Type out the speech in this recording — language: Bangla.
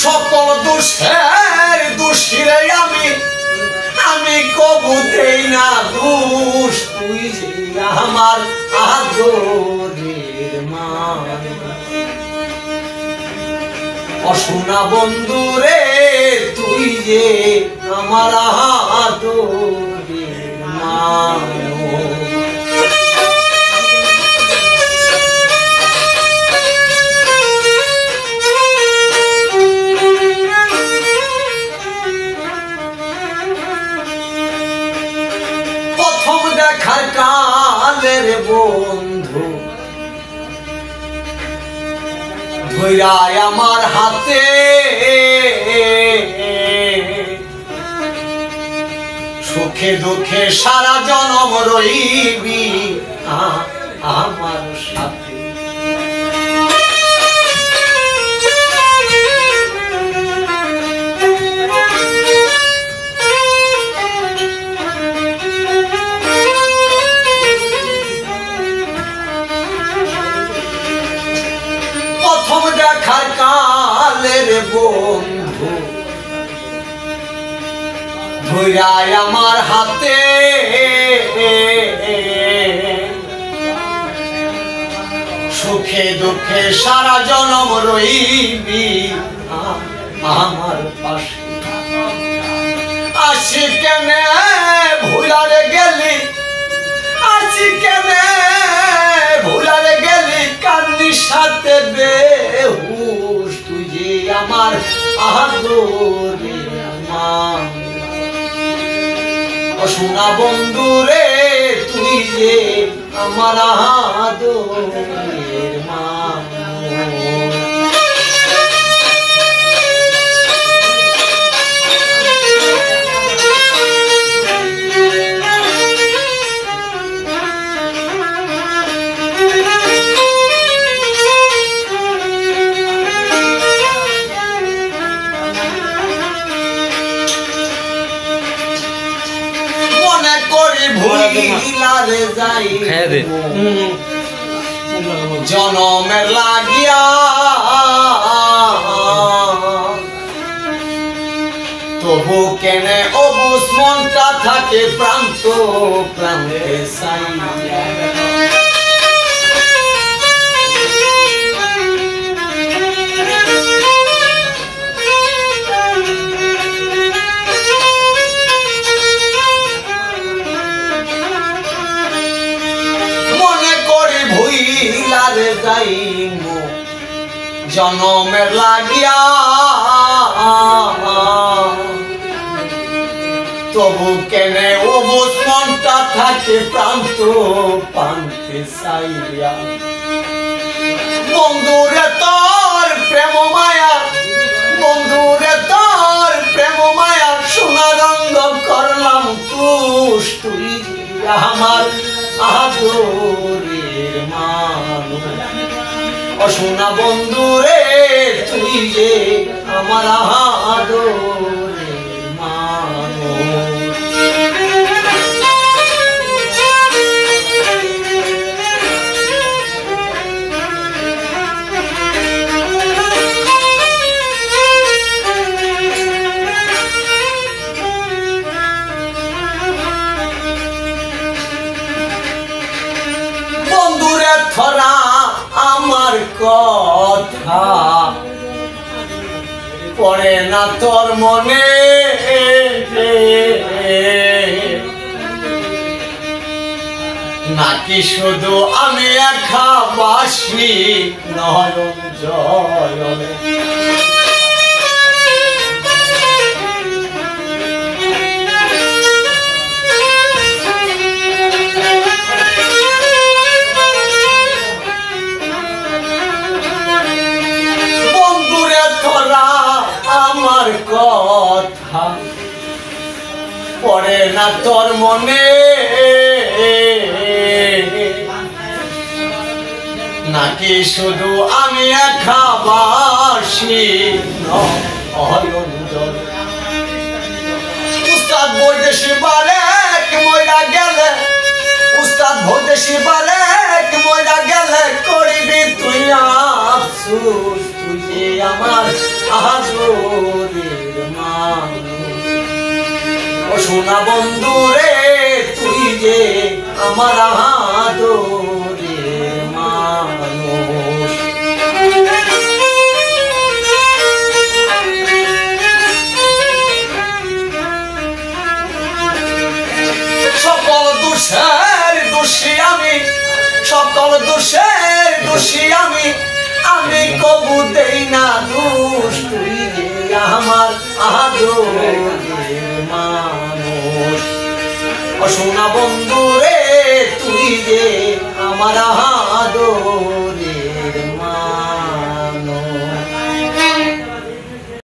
সকল দোষের দোষীরে আমি কবু দেই না দোষ তুই যে আমার আদরের মা অসুনা বন্ধু রে তুই যে আমার আদরের মা দেখার কালের বন্ধু ধৈরায় আমার হাতে সুখে দুঃখে সারা জনম রইবি আমার সাথে দেখার কালের বন্ধু ধৈরায় আমার হাতে সুখে দুঃখে সারা জনম রইবি আমার পাশে আসি কেনে ভুলারে গেলি আসি কেনে ভুলারে গেলি কান্দির সাথে বেহুশ তুই যে আমার আদরের মা অসুনা বন্ধু রে তুই যে আমার আদরের মা ভুলারে যাই জনমের লাগিয়া তবু কেনে অবুঝ মনটা থাকে প্রান্ত প্রান্তে চাইয়া জনমের লাগিয়া তবু কেনে অবুঝ মনটা থাকে প্রান্ত প্রান্তে চাইয়া বন্ধুরে তোর প্রেম মায়া বন্ধুরে তোর প্রেম মায়া সোনা রঙ্গ করলাম তুষ তুই আমার আদরের মানুষ অসুনা বন্ধু রে তুই যে আমার আদরের মানুষ বন্ধুরে থরা আমার কথা পড়ে না তোর মনে নাকি শুধু আমি একা বাসি নয়ন জয়নে আমার কথা পড়ে না তোর মনে নাকি শুধু আমি একা বাসি নয়ন জয়নে উস্তাদ বৈদেশি বারেক মইরা গেলে উস্তাদ বৈদেশি বারেক মইরা গেলে করবি তুই আফসোস তুই আমার আদরের মানুষ। ও সোনা বন্ধু রে তুই যে আমার আদরের মানুষ। সকল দোষের দোষী আমি, সকল দোষের দোষী আমি, আমি কবু দেই না দোষ। তুই যে আমার আদরের মানুষ। ও সোনা বন্ধু রে তুই যে আমার আদর